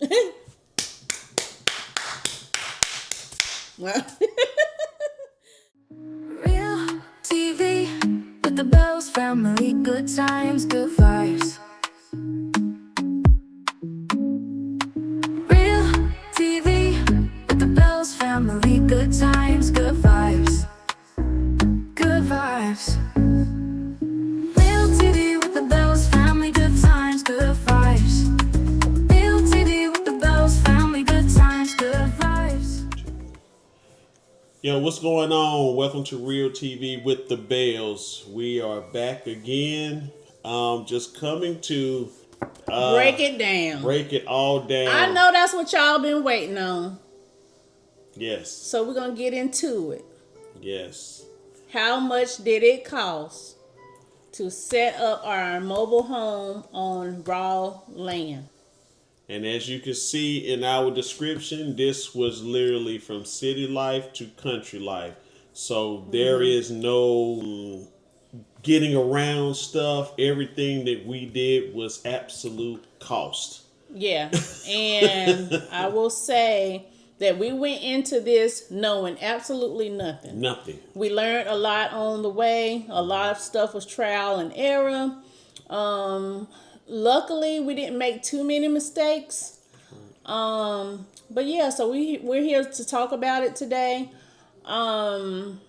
Well, Real TV with the Bells family, good times, good vibes. Real TV with the Bells family, good times, good vibes. Good vibes. Real TV with the Bells family, good times, good vibes. Real TV with the Bells family, good times, good vibes. Yo, what's going on? Welcome to Real TV with the Bells. We are back again. Just coming to break it down. break it all down. I know that's what y'all been waiting on. Yes. So we're going to get into it. Yes. How much did it cost to set up our mobile home on raw land? And as you can see in our description, this was literally from city life to country life. So there is no getting around stuff. Everything that we did was absolute cost. Yeah. And I will say that we went into this knowing absolutely nothing. Nothing. We learned a lot on the way. A lot of stuff was trial and error. Luckily, we didn't make too many mistakes. But yeah, so we're here to talk about it today. And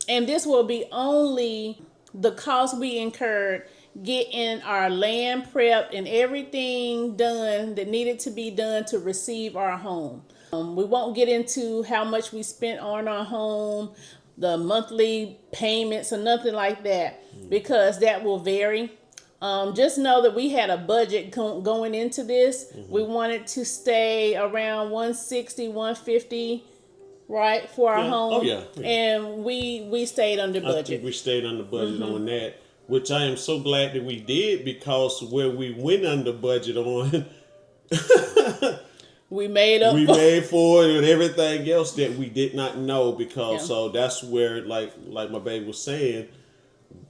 this will be only the cost we incurred getting our land prepped and everything done that needed to be done to receive our home. We won't get into how much we spent on our home, the monthly payments, or nothing like that, because that will vary. Just know that we had a budget going into this. We wanted to stay around 160, 150, right, for our home. Oh, yeah. And we stayed under I budget. think we stayed under budget on that, which I am so glad that we did, because where we went under budget on, We made up we for made for it and everything else that we did not know, because Yeah. so that's where, like my baby was saying,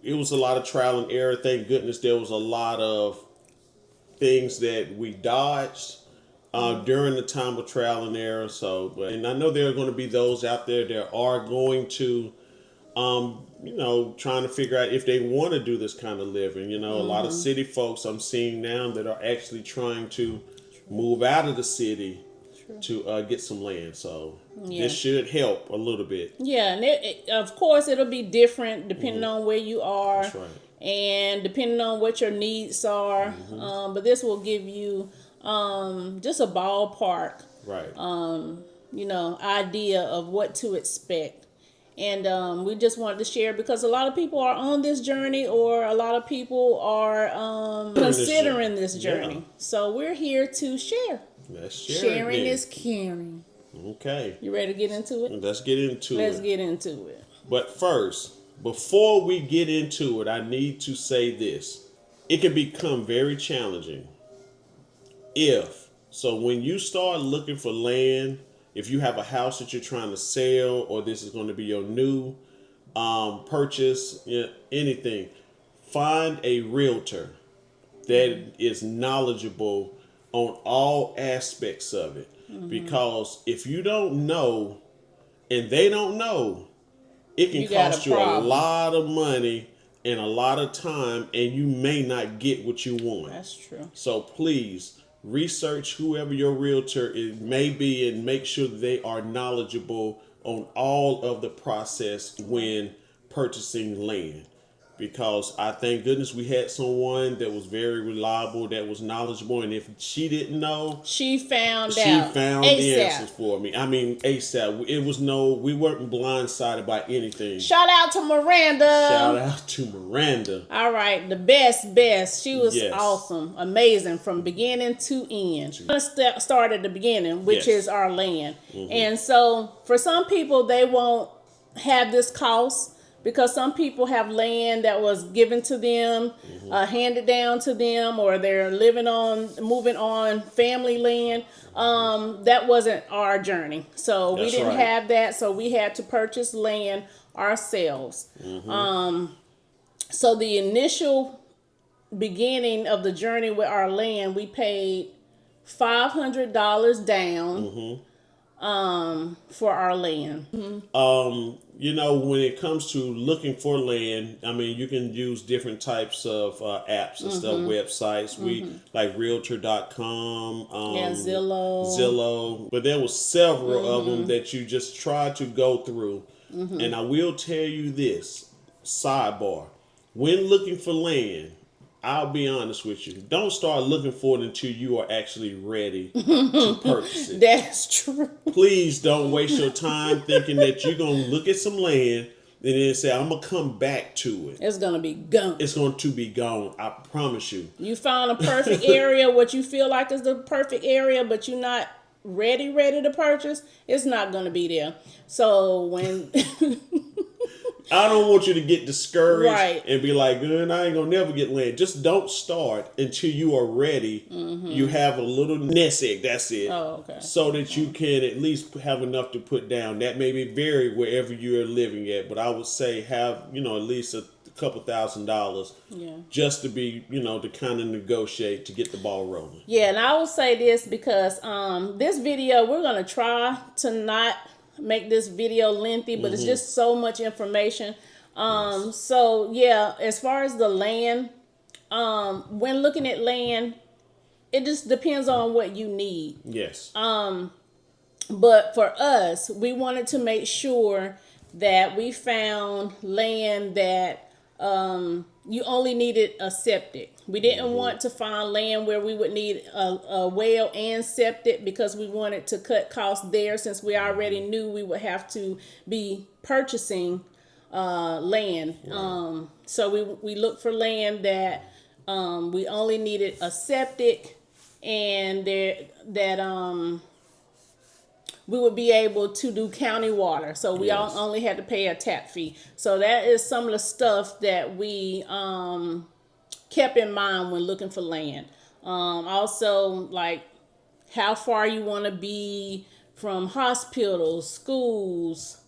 it was a lot of trial and error. Thank goodness there was a lot of things that we dodged during the time of trial and error. So, and I know there are going to be those out there that are going to, trying to figure out if they want to do this kind of living. A lot of city folks I'm seeing now that are actually trying to move out of the city to get some land. So this should help a little bit. Yeah, and of course it'll be different depending on where you are. That's right. And depending on what your needs are. But this will give you just a ballpark, Right. idea of what to expect. And we just wanted to share because a lot of people are on this journey, or a lot of people are considering this journey. Yeah. So we're here to share. Let's share Sharing it then. is caring. Okay. You ready to get into it? Let's get into Let's it. get into it. But first, before we get into it, I need to say this. It can become very challenging when you start looking for land, if you have a house that you're trying to sell, or this is going to be your new purchase, anything, find a realtor that is knowledgeable on all aspects of it. Because if you don't know and they don't know, it can You got a cost you a problem. lot of money and a lot of time, and you may not get what you want. That's true. So please research whoever your realtor may be, and make sure that they are knowledgeable on all of the process when purchasing land. Because I thank goodness we had someone that was very reliable, that was knowledgeable, and if she didn't know, She found she out found the ASAP. answers for me. I mean, ASAP. We weren't blindsided by anything. Shout out to Miranda. Shout out to Miranda. All right, the best. She was Yes. awesome, amazing from beginning to end. Let's start at the beginning, which Yes. is our land. And so for some people, they won't have this cost because some people have land that was given to them, handed down to them, or they're moving on family land. That wasn't our journey. So we That's didn't right. have that. So we had to purchase land ourselves. So the initial beginning of the journey with our land, we paid $500 down for our land. You know, when it comes to looking for land, I mean, you can use different types of apps and stuff, websites. We like Realtor.com, Yeah, Zillow, but there was several of them that you just try to go through. And I will tell you this, sidebar, when looking for land, I'll be honest with you, don't start looking for it until you are actually ready to purchase it. That's true. Please don't waste your time thinking that you're going to look at some land and then say, I'm going to come back to it. It's gonna be gone. It's going to be gone. I promise you. You found a perfect area, what you feel like is the perfect area, but you're not ready to purchase. It's not gonna be there. So when I don't want you to get discouraged Right. and be like, good, I ain't going to never get land. Just don't start until you are ready. You have a little nest egg. That's it. Oh, okay. So that you can at least have enough to put down. That may be vary wherever you're living at, but I would say have, at least a couple $1,000 just to be, to kind of negotiate to get the ball rolling. Yeah, and I will say this because this video, we're gonna try to not make this video lengthy, but it's just so much information. So yeah, as far as the land, when looking at land, it just depends on what you need. Yes. But for us, we wanted to make sure that we found land that you only needed a septic. We didn't want to find land where we would need a well and septic because we wanted to cut costs there since we already knew we would have to be purchasing land. So we looked for land that we only needed a septic and we would be able to do county water. So we only had to pay a tap fee. So that is some of the stuff that we kept in mind when looking for land. Also, like how far you want to be from hospitals, schools.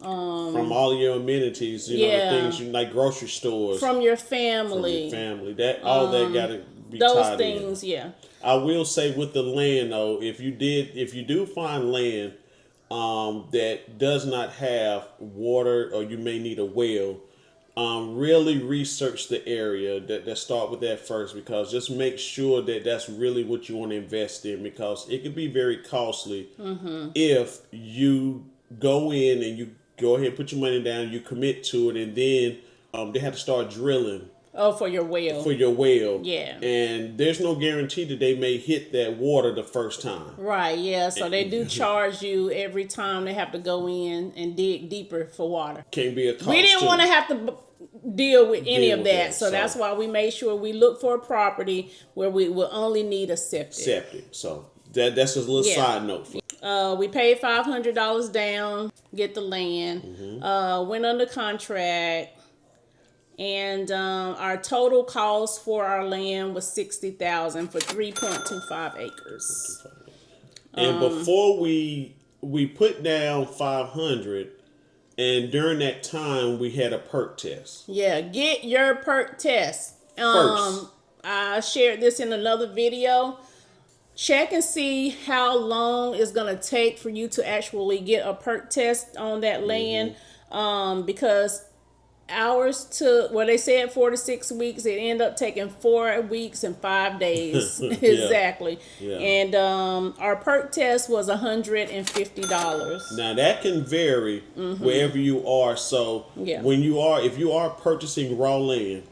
From all of your amenities, the things like grocery stores. From your family. That all that got to be those tied things, in. I will say with the land though, if you do find land that does not have water or you may need a well, really research the area. That start with that first, because just make sure that that's really what you want to invest in, because it can be very costly if you go in and you go ahead and put your money down, you commit to it, and then they have to start drilling. Oh, for your well. For your well. Yeah. And there's no guarantee that they may hit that water the first time. Right, yeah. So they do charge you every time they have to go in and dig deeper for water. Can be a cost. We didn't want to have to deal with any of that. So that's why we made sure we look for a property where we will only need a septic. So that's just a little side note. We paid $500 down, get the land, went under contract. And our total cost for our land was $60,000 for 3.25 acres. And before we put down $500, and during that time we had a perk test. Yeah, get your perk test. First. I shared this in another video. Check and see how long it's gonna take for you to actually get a perk test on that land, because they said 4 to 6 weeks. It ended up taking 4 weeks and 5 days. Exactly. Yeah. And our perk test was $150. Now that can vary wherever you are. So if you are purchasing raw land,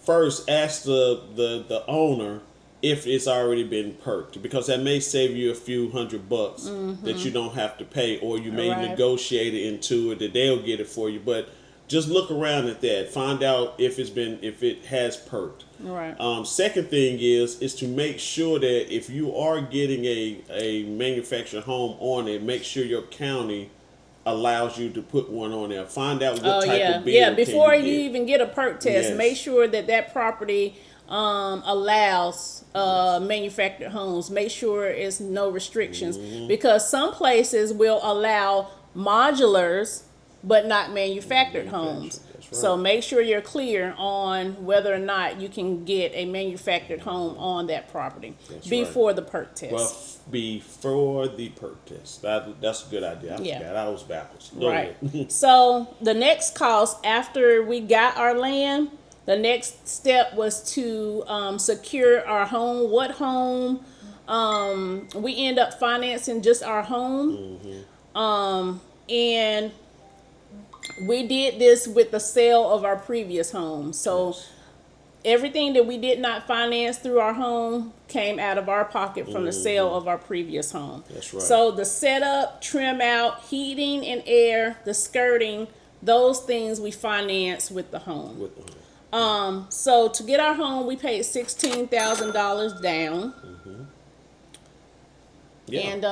first ask the owner if it's already been perked, because that may save you a few $100 that you don't have to pay, or you may negotiate it into it that they'll get it for you. But just look around at that. Find out if it has perked. Right. Second thing is to make sure that if you are getting a manufactured home on it, make sure your county allows you to put one on there. Find out what type of bill. Yeah, before you get. even get a perk test, make sure that property allows manufactured homes. Make sure it's no restrictions, because some places will allow modulars but not manufactured homes. That's So right. make sure you're clear on whether or not you can get a manufactured home on that property That's before right. the perk test. Well, before the perk test. That's a good idea. I Yeah. forgot. I was backwards. Go Right. ahead. So the next cost after we got our land, the next step was to secure our home. What home? We end up financing just our home. And we did this with the sale of our previous home. So Yes. everything that we did not finance through our home came out of our pocket from the sale of our previous home. That's right. So the setup, trim out, heating and air, the skirting, those things we finance with the home. With the home. So to get our home, we paid $16,000 down. Yeah. And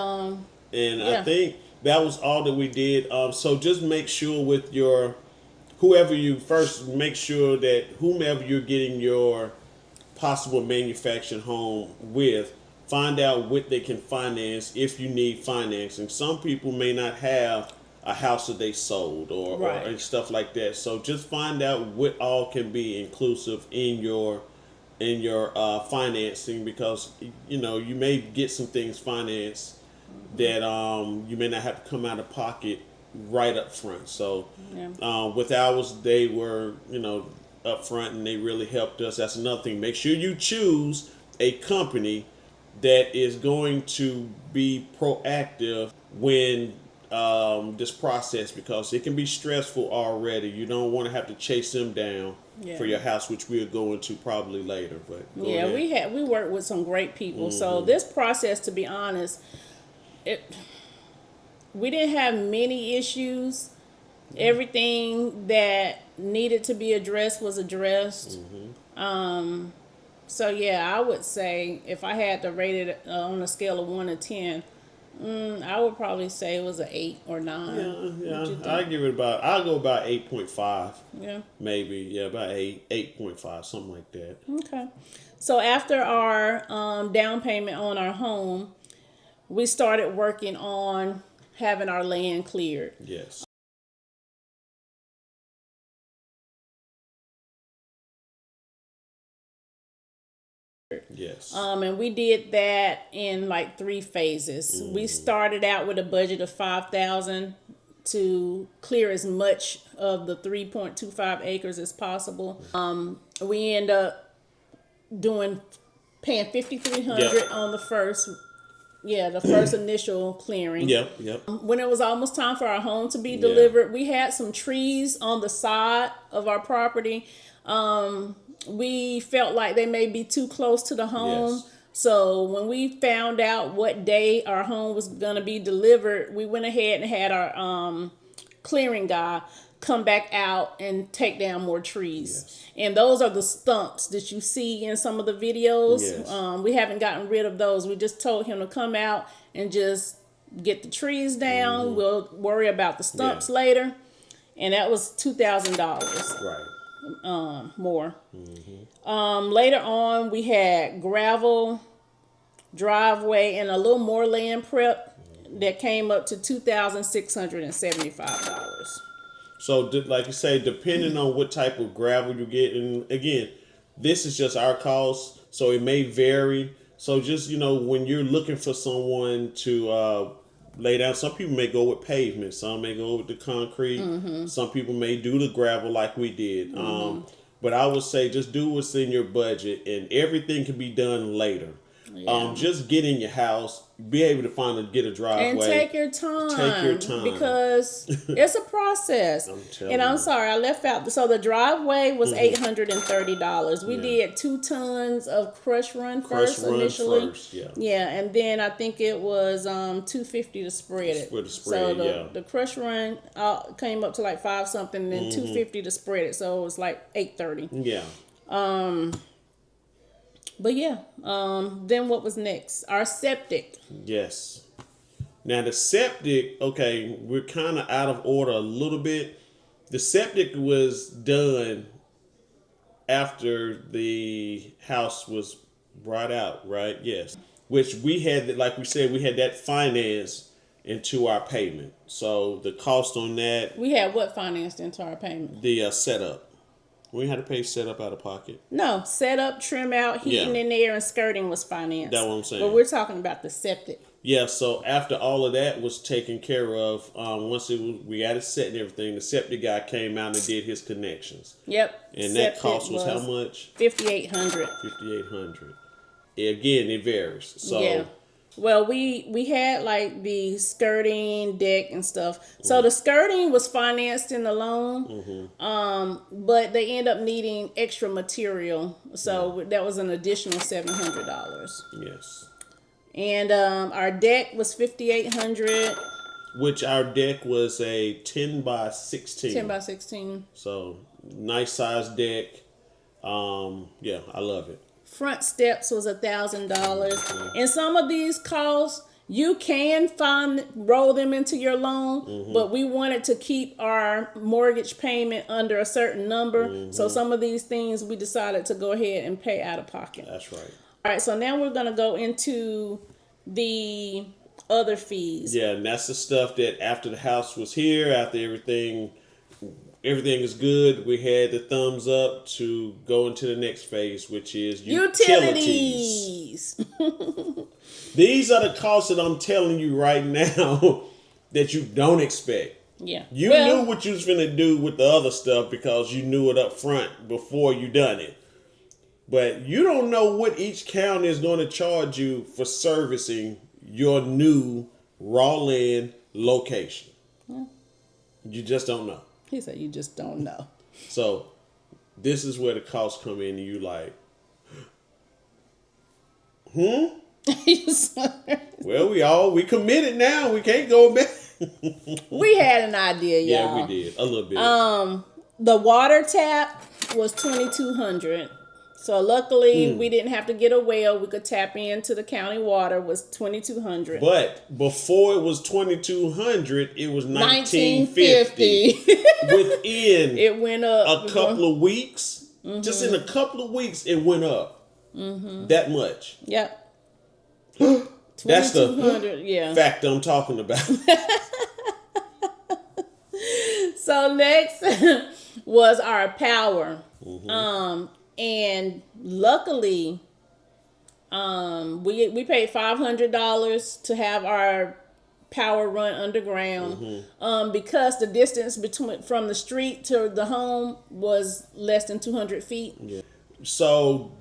And I think that was all that we did. So just make sure with your whoever you first make sure that whomever you're getting your possible manufactured home with, find out what they can finance if you need financing. Some people may not have a house that they sold or Right. and stuff like that. So just find out what all can be inclusive in your financing, because you may get some things financed that you may not have to come out of pocket right up front. So with ours, they were up front and they really helped us. That's another thing. Make sure you choose a company that is going to be proactive when this process, because it can be stressful already. You don't want to have to chase them down for your house, which we'll go into probably later. But go ahead. we worked with some great people. So this process, to be honest, we didn't have many issues. Everything that needed to be addressed was addressed. So yeah, I would say if I had to rate it on a scale of 1 to 10, I would probably say it was an 8 or 9. Yeah, What you think? I'll go about 8.5. Yeah. Maybe, yeah, about 8.5, something like that. Okay. So after our down payment on our home, we started working on having our land cleared. Yes. Yes. And we did that in like 3 phases. We started out with a budget of $5,000 to clear as much of the 3.25 acres as possible. We end up paying $5,300 Yep. on the first initial clearing. Yep. When it was almost time for our home to be delivered, we had some trees on the side of our property. We felt like they may be too close to the home. Yes. So when we found out what day our home was going to be delivered, we went ahead and had our clearing guy come back out and take down more trees. Yes. And those are the stumps that you see in some of the videos. Yes. We haven't gotten rid of those. We just told him to come out and just get the trees down. We'll worry about the stumps later. And that was $2,000 Right. more. Later on, we had gravel, driveway, and a little more land prep that came up to $2,675. So, like you say, depending on what type of gravel you get, and again, this is just our cost, so it may vary. So, just when you're looking for someone to lay down, some people may go with pavement, some may go with the concrete, some people may do the gravel like we did. But I would say just do what's in your budget, and everything can be done later. Just get in your house, be able to get a driveway. And take your time. Take your time. Because it's a process. telling And I'm you. sorry, I left out. So the driveway was $830. We did 2 tons of crush run first initially. Yeah, and then I think it was $250 to spread it. For the spread, so the crush run came up to like 5 something, and then $250 to spread it. So it was like $830. Yeah. But yeah, then what was next? Our septic. Yes. Now the septic, okay, we're kind of out of order a little bit. The septic was done after the house was brought out, right? Yes. Which we had, like we said, we had that finance into our payment. So the cost on that, We had what financed into our payment? the setup. We had to pay setup out of pocket. No, set up, trim out, heating Yeah. in there, and skirting was financed. That's what I'm saying. But we're talking about the septic. Yeah, so after all of that was taken care of, once we had it set and everything, the septic guy came out and did his connections. Yep. And that cost was how much? $5,800. $5,800. Again, it varies. So Yeah. Well, we had like the skirting deck and stuff. So the skirting was financed in the loan, but they end up needing extra material. So that was an additional $700. yes. And our deck was $5,800. Which our deck was a 10 by 16. 10 by 16. So nice size deck. Yeah, I love it. Front steps was $1,000. And some of these costs you can roll them into your loan, but we wanted to keep our mortgage payment under a certain number. So some of these things we decided to go ahead and pay out of pocket. That's right. All right, so now we're going to go into the other fees. Yeah, and that's the stuff that after the house was here, after everything is good, we had the thumbs up to go into the next phase, which is utilities. These are the costs that I'm telling you right now that you don't expect. Yeah. You knew what you was finna do with the other stuff because you knew it up front before you done it. But you don't know what each county is going to charge you for servicing your new raw land location. Yeah. You just don't know. He said you just don't know. So this is where the costs come in and you like, well, we committed now. We can't go back. We had an idea, y'all. Yeah, we did. A little bit. The water tap was $2,200. So luckily we didn't have to get a well. We could tap into the county water. Was $2,200. But before it was $2,200, it was $1,950. Within It went up a couple of weeks, just in a couple of weeks, it went up that much. Yep. That's the $2,200. fact I'm talking about. So next was our power. And luckily, we paid $500 to have our power run underground, because the distance from the street to the home was less than 200 feet. Yeah. So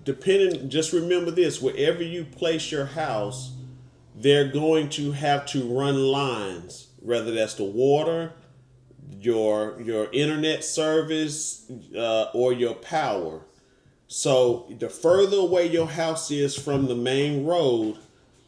just remember this: wherever you place your house, they're going to have to run lines, whether that's the water, your internet service, or your power. So the further away your house is from the main road,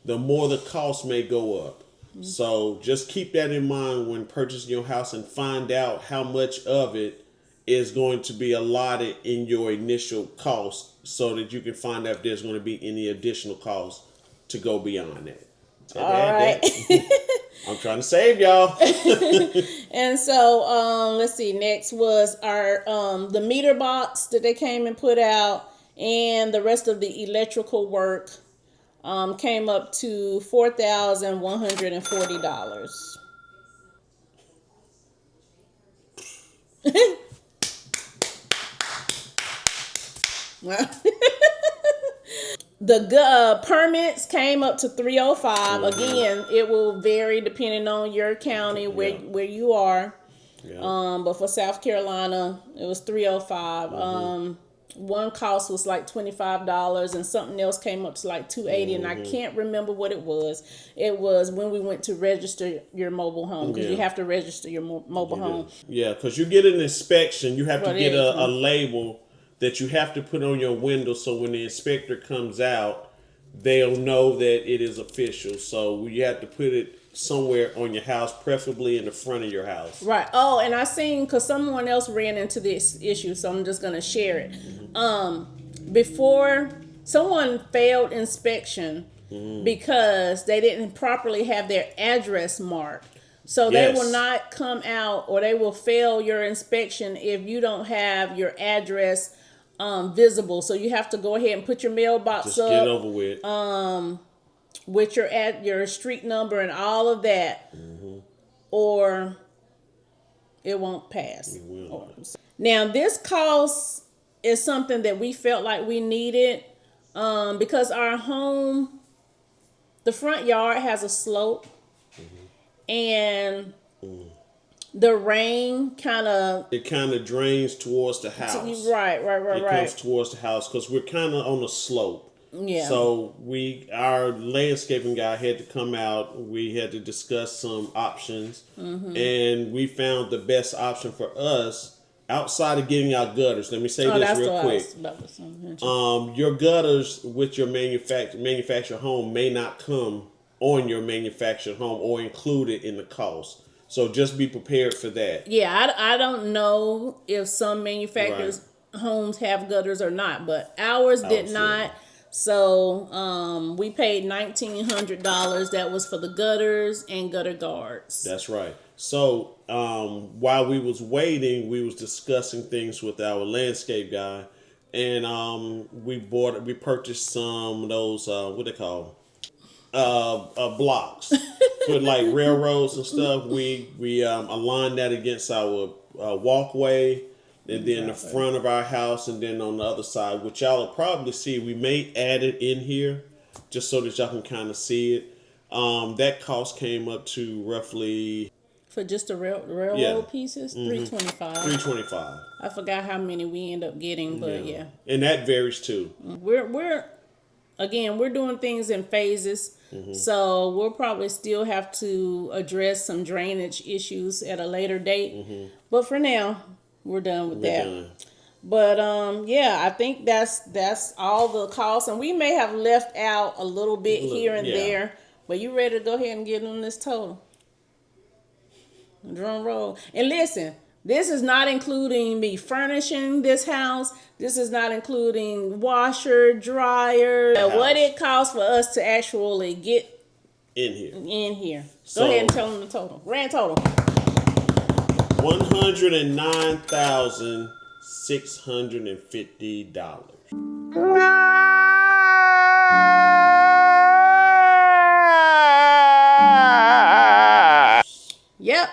the more the cost may go up. So just keep that in mind when purchasing your house and find out how much of it is going to be allotted in your initial cost so that you can find out if there's going to be any additional costs to go beyond that. All right. I'm trying to save y'all. And so let's see, next was our the meter box that they came and put out, and the rest of the electrical work came up to $4,140. Well, the permits came up to $305. Again, it will vary depending on your county where you are. Yeah. But for South Carolina, it was $305. One cost was like $25, and something else came up to like $280, and I can't remember what it was. It was when we went to register your mobile home, because you have to register your mobile home. Yeah, because you get an inspection, you have to get a label that you have to put on your window, so when the inspector comes out, they'll know that it is official. So you have to put it somewhere on your house, preferably in the front of your house. Right. Oh, and I seen, because someone else ran into this issue, so I'm just going to share it. Before, someone failed inspection because they didn't properly have their address marked. So they will not come out, or they will fail your inspection if you don't have your address visible. So you have to go ahead and put your mailbox Just up. get over with. With your street number and all of that. or it won't pass. It will not. Now, this cost is something that we felt like we needed because our home, the front yard has a slope, and the rain kind of drains towards the house. Right. It comes towards the house because we're kind of on a slope. Yeah. So our landscaping guy had to come out. We had to discuss some options, and we found the best option for us outside of getting our gutters. Let me say this real quick. Your gutters with your manufactured home may not come on your manufactured home or included in the cost. So just be prepared for that. Yeah, I don't know if some manufacturers' homes have gutters or not, but ours did not. So we paid $1,900. That was for the gutters and gutter guards. That's right. So while we was waiting, we was discussing things with our landscape guy, and we purchased some of those what they call blocks for like railroads and stuff. We aligned that against our walkway, and then the front of our house, and then on the other side, which y'all will probably see, we may add it in here just so that y'all can kind of see it. That cost came up to roughly for just the railroad pieces, $325. $325. I forgot how many we end up getting, but yeah. And that varies too. We're doing things in phases. So we'll probably still have to address some drainage issues at a later date. But for now, we're done with that. Done. But I think that's all the costs, and we may have left out a little bit here and there. But you ready to go ahead and get on this total? Drum roll. And listen, this is not including me furnishing this house. This is not including washer, dryer, what it costs for us to actually get in here. Go ahead and tell them the total. Grand total. $109,650. Yep.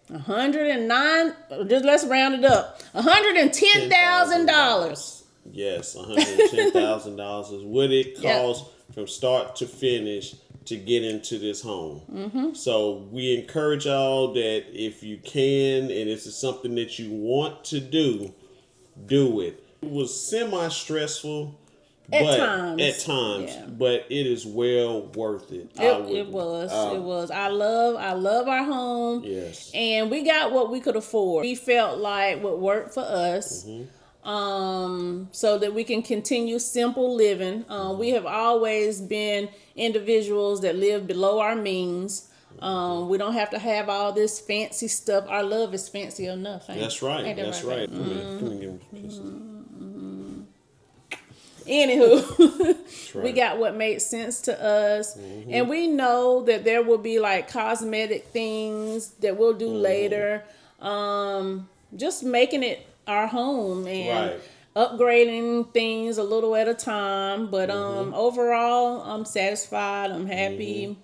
109. Just let's round it up. $110,000. Yes, $110,000 is what it costs from start to finish to get into this home. So we encourage y'all that if you can, and this is something that you want to do it. It was semi-stressful at times, but it is well worth it. It was. I love our home. Yes. And we got what we could afford. We felt like would work for us. So that we can continue simple living. We have always been individuals that live below our means. We don't have to have all this fancy stuff. Our love is fancy enough. That's right. That's right. Anywho, we got what made sense to us. And we know that there will be like cosmetic things that we'll do later. Just making it our home and upgrading things a little at a time. But overall, I'm satisfied. I'm happy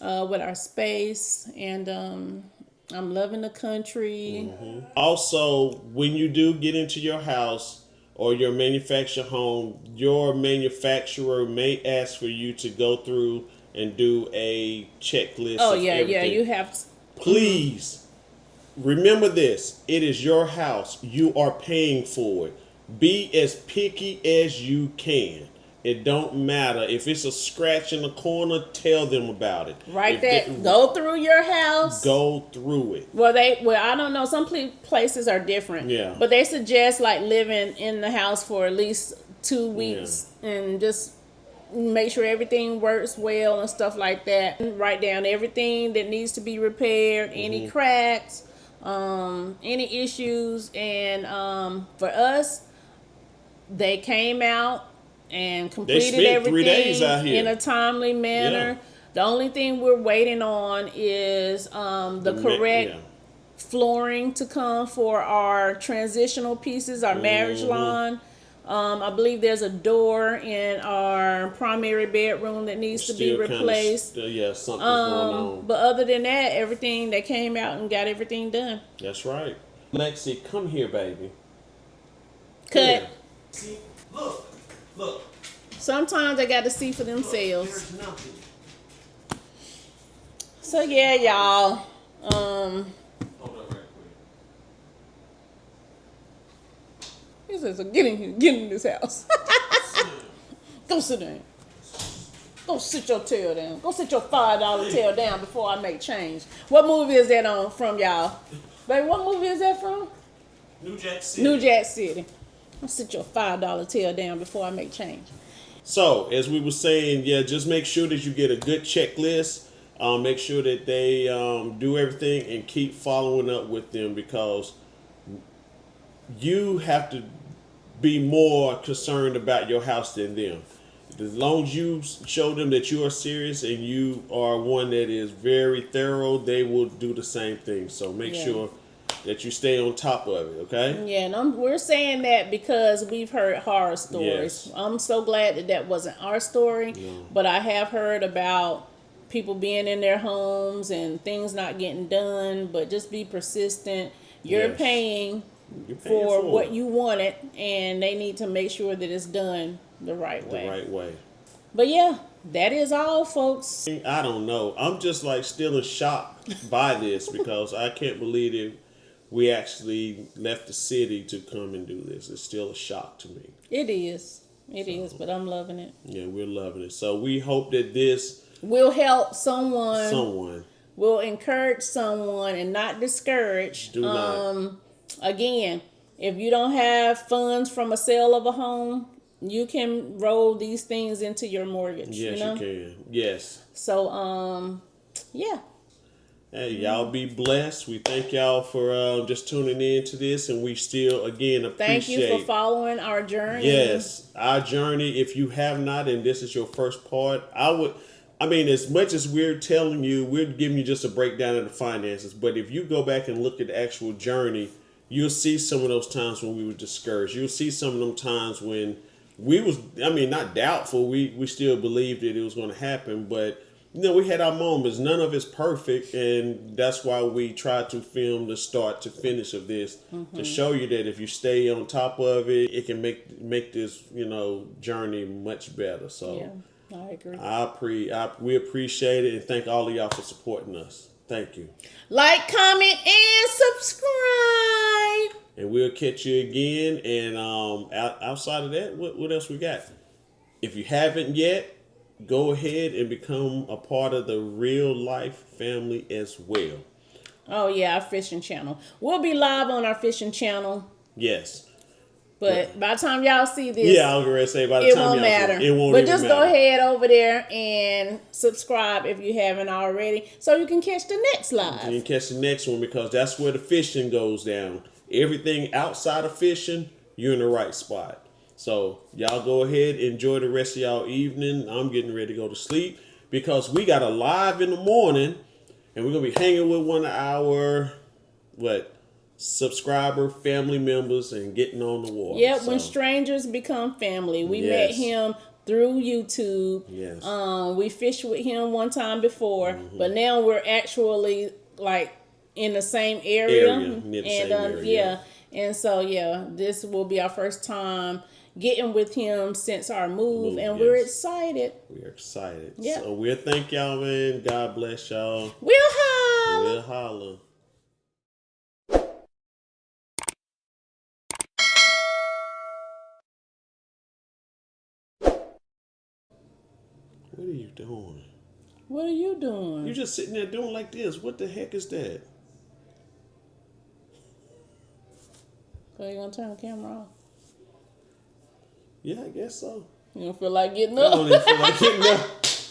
with our space, and I'm loving the country. Also, when you do get into your house or your manufactured home, your manufacturer may ask for you to go through and do a checklist. You have to. Please remember this. It is your house. You are paying for it. Be as picky as you can. It don't matter. If it's a scratch in the corner, tell them about it. Go through your house. Go through it. Well, I don't know. Some places are different. Yeah. But they suggest like living in the house for at least 2 weeks and just make sure everything works well and stuff like that. Write down everything that needs to be repaired, any cracks, any issues. And for us, they came out and completed everything 3 days out here in a timely manner. The only thing we're waiting on is the correct flooring to come for our transitional pieces, our marriage lawn. I believe there's a door in our primary bedroom that needs to be Still kinda replaced. yeah, something's going on. But other than that, everything they came out and got everything done. That's right. Lexi, come here, baby. Cut. Here. See, look. Sometimes they got to see for themselves. There's nothing. So yeah, y'all. Hold on right quick. He says, so get in this house. Go sit down. Go sit your tail down. Go sit your $5 tail down before I make change. What movie is that on from, y'all? Baby, what movie is that from? New Jack City. New Jack City. Go sit your $5 tail down before I make change. So, as we were saying, yeah, just make sure that you get a good checklist. Make sure that they do everything and keep following up with them, because you have to be more concerned about your house than them. As long as you show them that you are serious and you are one that is very thorough, they will do the same thing. So make Yeah. sure that you stay on top of it, okay? Yeah, and we're saying that because we've heard horror stories. Yes. I'm so glad that wasn't our story, but I have heard about people being in their homes and things not getting done, but just be persistent. You're Yes. paying You're paying for it. what you wanted, and they need to make sure that it's done the right way. The right way. But yeah, that is all, folks. I don't know. I'm just like still in shock by this, because I can't believe that we actually left the city to come and do this. It's still a shock to me. It is. It is, but I'm loving it. Yeah, we're loving it. So we hope that this We'll help someone. someone Will encourage someone and not discourage. Do not. Again, if you don't have funds from a sale of a home, you can roll these things into your mortgage. yes, you know? you can. Yes. So, yeah. Hey, y'all be blessed. We thank y'all for just tuning in to this, and we still again Thank appreciate. you for following our journey. Yes, our journey. If you have not, and this is your first part, I mean, as much as we're telling you, we're giving you just a breakdown of the finances. But if you go back and look at the actual journey, you'll see some of those times when we were discouraged. You'll see some of them times when we was, not doubtful. We still believed that it was going to happen, but we had our moments. None of it's perfect, and that's why we try to film the start to finish of this to show you that if you stay on top of it, it can make this journey much better. So. Yeah, I agree. We appreciate it, and thank all of y'all for supporting us. Thank you. Like, comment, and subscribe. And we'll catch you again. And outside of that, what else we got? If you haven't yet, go ahead and become a part of the Real Life family as well. Oh, yeah, our fishing channel. We'll be live on our fishing channel. Yes. But by the time y'all see this, Yeah, I was going to say, by the it time won't y'all matter. see it won't But even just matter. go ahead over there and subscribe if you haven't already, so you can catch the next live. You can catch the next one, because that's where the fishing goes down. Everything outside of fishing, you're in the right spot. So y'all go ahead, enjoy the rest of y'all evening. I'm getting ready to go to sleep, because we got a live in the morning, and we're gonna be hanging with one of our subscriber family members and getting on the water. Yep, So, when strangers become family. We Yes. met him through YouTube. Yes. We fished with him one time before, but now we're actually like in the same area. Near the And same area. yeah. And so this will be our first time getting with him since our move, and we're yes. excited. We're excited. Yeah. So we'll thank y'all, man. God bless y'all. We'll have. We'll holler. What are you doing? What are you doing? You're just sitting there doing like this. What the heck is that? So you gonna turn the camera off? Yeah, I guess so. You don't feel like getting I up? don't even feel like getting up.